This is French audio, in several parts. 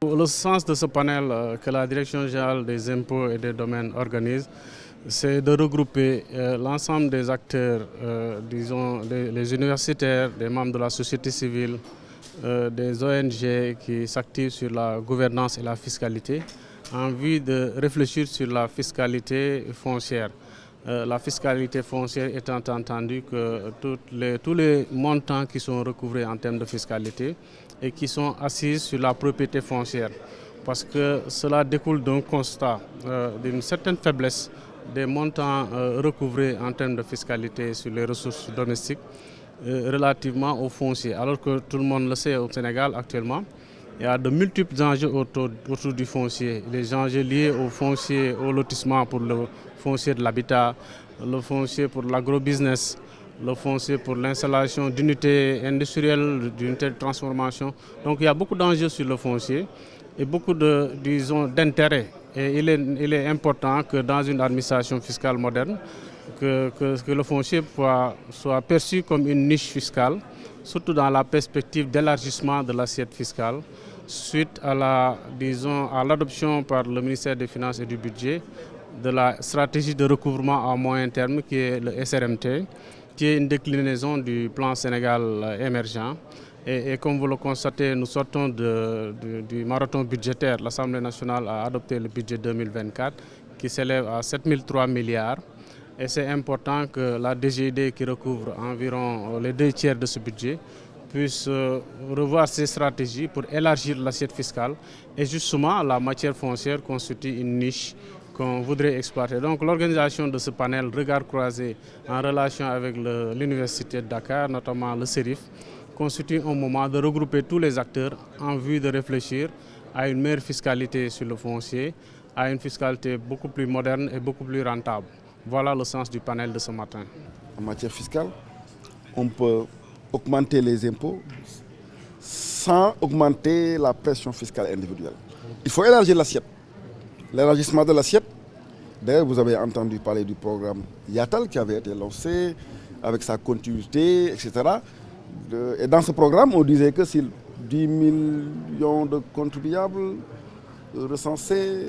Le sens de ce panel que la Direction générale des impôts et des domaines organise, c'est de regrouper l'ensemble des acteurs, disons les universitaires, des membres de la société civile, des ONG qui s'activent sur la gouvernance et la fiscalité, en vue de réfléchir sur la fiscalité foncière. La fiscalité foncière étant entendu que tous les montants qui sont recouvrés en termes de fiscalité et qui sont assises sur la propriété foncière. Parce que cela découle d'un constat d'une certaine faiblesse des montants recouvrés en termes de fiscalité sur les ressources domestiques relativement au foncier. Alors que tout le monde le sait au Sénégal actuellement, il y a de multiples enjeux autour du foncier. Les enjeux liés au foncier, au lotissement pour le foncier de l'habitat, le foncier pour l'agrobusiness, le foncier pour l'installation d'unités industrielles, d'unités de transformation. Donc il y a beaucoup d'enjeux sur le foncier et beaucoup d'intérêts. Et il est important que dans une administration fiscale moderne, que le foncier soit perçu comme une niche fiscale, surtout dans la perspective d'élargissement de l'assiette fiscale, suite à l'adoption par le ministère des Finances et du Budget de la stratégie de recouvrement à moyen terme qui est le SRMT, qui est une déclinaison du plan Sénégal émergent. Et comme vous le constatez, nous sortons du marathon budgétaire. L'Assemblée nationale a adopté le budget 2024 qui s'élève à 7 003 milliards. Et c'est important que la DGID, qui recouvre environ les 2 tiers de ce budget, puisse revoir ses stratégies pour élargir l'assiette fiscale. Et justement, la matière foncière constitue une niche qu'on voudrait exploiter. Donc l'organisation de ce panel Regard croisé en relation avec l'Université de Dakar, notamment le CERIF, constitue un moment de regrouper tous les acteurs en vue de réfléchir à une meilleure fiscalité sur le foncier, à une fiscalité beaucoup plus moderne et beaucoup plus rentable. Voilà le sens du panel de ce matin. En matière fiscale, on peut augmenter les impôts sans augmenter la pression fiscale individuelle. Il faut élargir l'assiette. L'élargissement de l'assiette, d'ailleurs vous avez entendu parler du programme Yatal qui avait été lancé avec sa continuité, etc. Et dans ce programme, on disait que si 10 millions de contribuables recensés,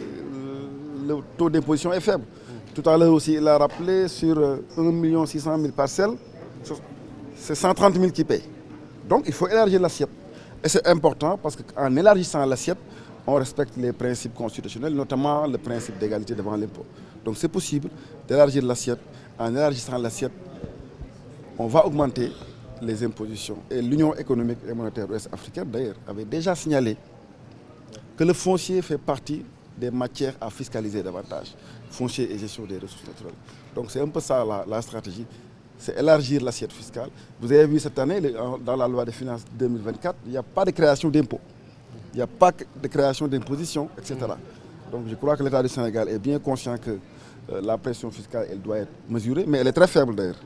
le taux d'imposition est faible. Tout à l'heure aussi, il a rappelé sur 1 600 000 parcelles, c'est 130 000 qui payent. Donc il faut élargir l'assiette. Et c'est important parce qu'en élargissant l'assiette, on respecte les principes constitutionnels, notamment le principe d'égalité devant l'impôt. Donc c'est possible d'élargir l'assiette. En élargissant l'assiette, on va augmenter les impositions. Et l'Union économique et monétaire ouest-africaine, d'ailleurs, avait déjà signalé que le foncier fait partie des matières à fiscaliser davantage. Foncier et gestion des ressources naturelles. Donc c'est un peu ça la stratégie, c'est élargir l'assiette fiscale. Vous avez vu cette année, dans la loi des finances 2024, il n'y a pas de création d'impôts. Il n'y a pas de création d'imposition, etc. Donc je crois que l'État du Sénégal est bien conscient que la pression fiscale, elle doit être mesurée, mais elle est très faible d'ailleurs.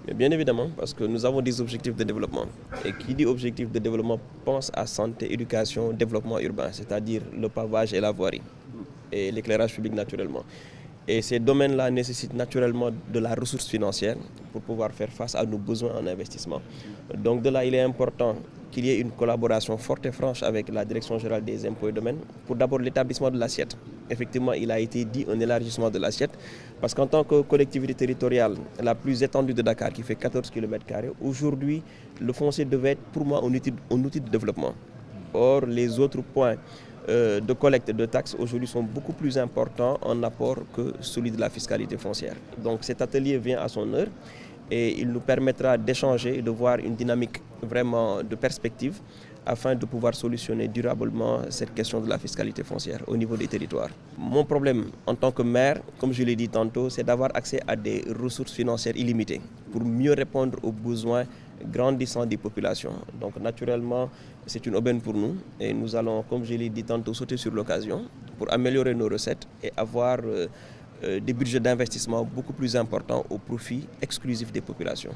Mais bien évidemment, parce que nous avons des objectifs de développement. Et qui dit objectif de développement pense à santé, éducation, développement urbain, c'est-à-dire le pavage et la voirie, et l'éclairage public naturellement. Et ces domaines-là nécessitent naturellement de la ressource financière pour pouvoir faire face à nos besoins en investissement. Donc de là, il est important qu'il y ait une collaboration forte et franche avec la Direction générale des impôts et domaines pour d'abord l'établissement de l'assiette. Effectivement, il a été dit un élargissement de l'assiette parce qu'en tant que collectivité territoriale la plus étendue de Dakar, qui fait 14 km², aujourd'hui, le foncier devait être pour moi un outil de développement. Or, les autres points de collecte de taxes aujourd'hui sont beaucoup plus importants en apport que celui de la fiscalité foncière. Donc cet atelier vient à son heure et il nous permettra d'échanger et de voir une dynamique vraiment de perspective afin de pouvoir solutionner durablement cette question de la fiscalité foncière au niveau des territoires. Mon problème en tant que maire, comme je l'ai dit tantôt, c'est d'avoir accès à des ressources financières illimitées pour mieux répondre aux besoins grandissants des populations. Donc naturellement, c'est une aubaine pour nous et nous allons, comme je l'ai dit tantôt, sauter sur l'occasion pour améliorer nos recettes et avoir des budgets d'investissement beaucoup plus importants au profit exclusif des populations.